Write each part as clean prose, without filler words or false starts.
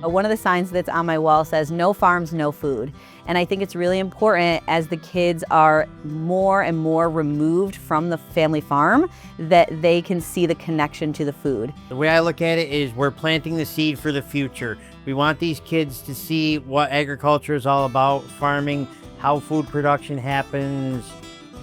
One of the signs that's on my wall says, "No farms, no food." And I think it's really important as the kids are more and more removed from the family farm that they can see the connection to the food. The way I look at it is we're planting the seed for the future. We want these kids to see what agriculture is all about, farming, how food production happens,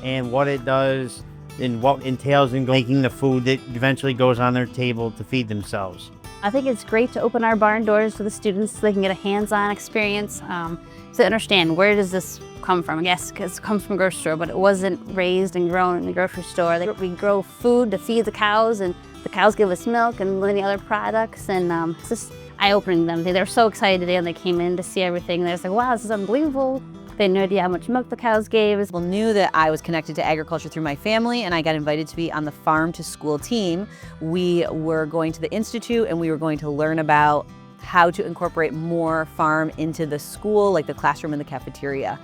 and what it does, and what entails in making the food that eventually goes on their table to feed themselves. I think it's great to open our barn doors to the students so they can get a hands-on experience to understand where does this come from. Yes, because it comes from a grocery store, but it wasn't raised and grown in the grocery store. We grow food to feed the cows, and the cows give us milk and many other products, and it's just eye-opening them. They were so excited today when they came in to see everything. They was like, wow, this is unbelievable. They had no idea how much milk the cows gave. People knew that I was connected to agriculture through my family, and I got invited to be on the farm to school team. We were going to the Institute and we were going to learn about how to incorporate more farm into the school, like the classroom and the cafeteria.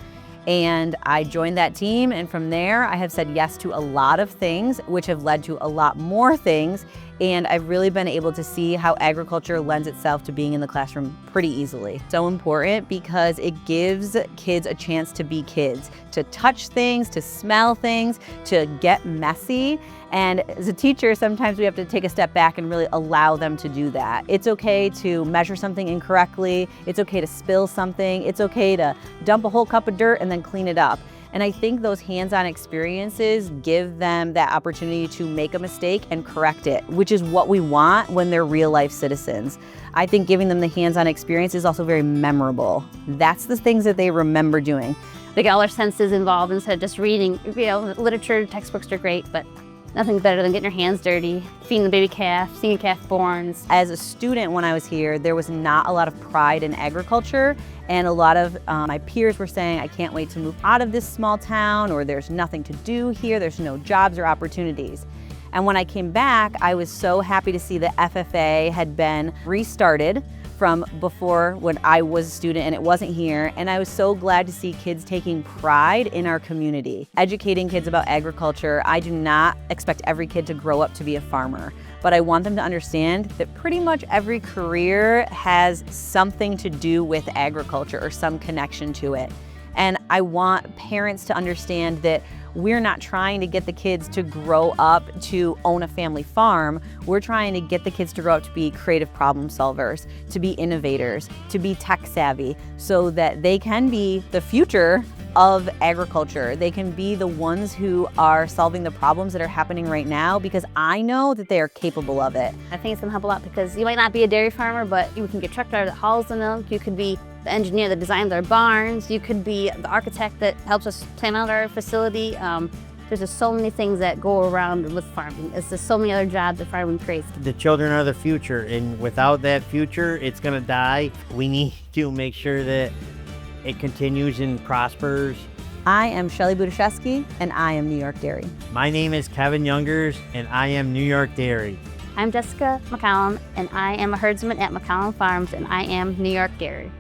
And I joined that team, and from there I have said yes to a lot of things, which have led to a lot more things. And I've really been able to see how agriculture lends itself to being in the classroom pretty easily. So important because it gives kids a chance to be kids, to touch things, to smell things, to get messy. And as a teacher, sometimes we have to take a step back and really allow them to do that. It's okay to measure something incorrectly. It's okay to spill something. It's okay to dump a whole cup of dirt and then clean it up. And I think those hands-on experiences give them that opportunity to make a mistake and correct it, which is what we want when they're real-life citizens. I think giving them the hands-on experience is also very memorable. That's the things that they remember doing. They get all their senses involved instead of just reading. You know, literature, textbooks are great, but nothing's better than getting your hands dirty, feeding the baby calf, seeing a calf born. As a student when I was here, there was not a lot of pride in agriculture, and a lot of my peers were saying, I can't wait to move out of this small town, or there's nothing to do here, there's no jobs or opportunities. And when I came back, I was so happy to see that FFA had been restarted from before when I was a student and it wasn't here. And I was so glad to see kids taking pride in our community. Educating kids about agriculture, I do not expect every kid to grow up to be a farmer, but I want them to understand that pretty much every career has something to do with agriculture or some connection to it. And I want parents to understand that we're not trying to get the kids to grow up to own a family farm. We're trying to get the kids to grow up to be creative problem solvers, to be innovators, to be tech savvy, so that they can be the future of agriculture. They can be the ones who are solving the problems that are happening right now, because I know that they are capable of it. I think it's gonna help a lot because you might not be a dairy farmer, but you can be a truck driver that hauls the milk. You could be the engineer that designs our barns. You could be the architect that helps us plan out our facility. There's just so many things that go around with farming. It's just so many other jobs that farming creates. The children are the future, and without that future, it's gonna die. We need to make sure that it continues and prospers. I am Shelly Budziszewski, and I am New York Dairy. My name is Kevin Youngers, and I am New York Dairy. I'm Jessica McCollum, and I am a herdsman at McCollum Farms, and I am New York Dairy.